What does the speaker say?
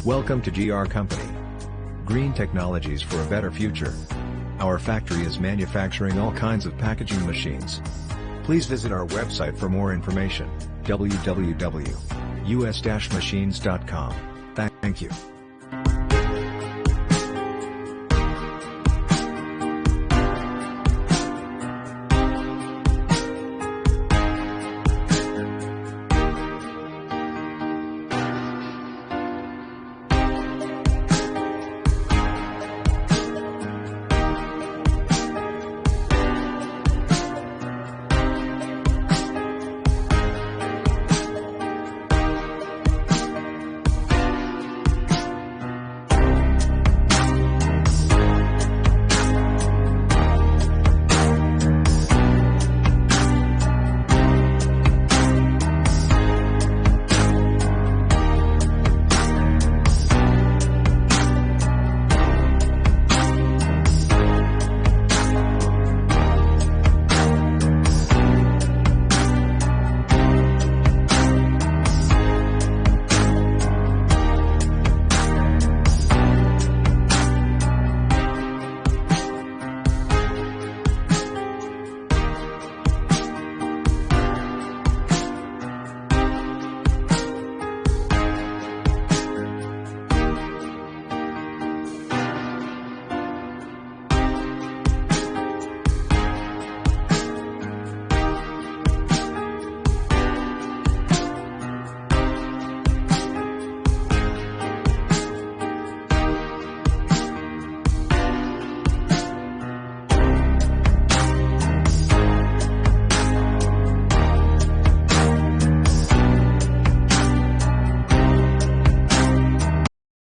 Welcome to GR Company. Green technologies for a better future. Our factory is manufacturing all kinds of packaging machines. Please visit our website for more information, www.us-machines.com. Thank you.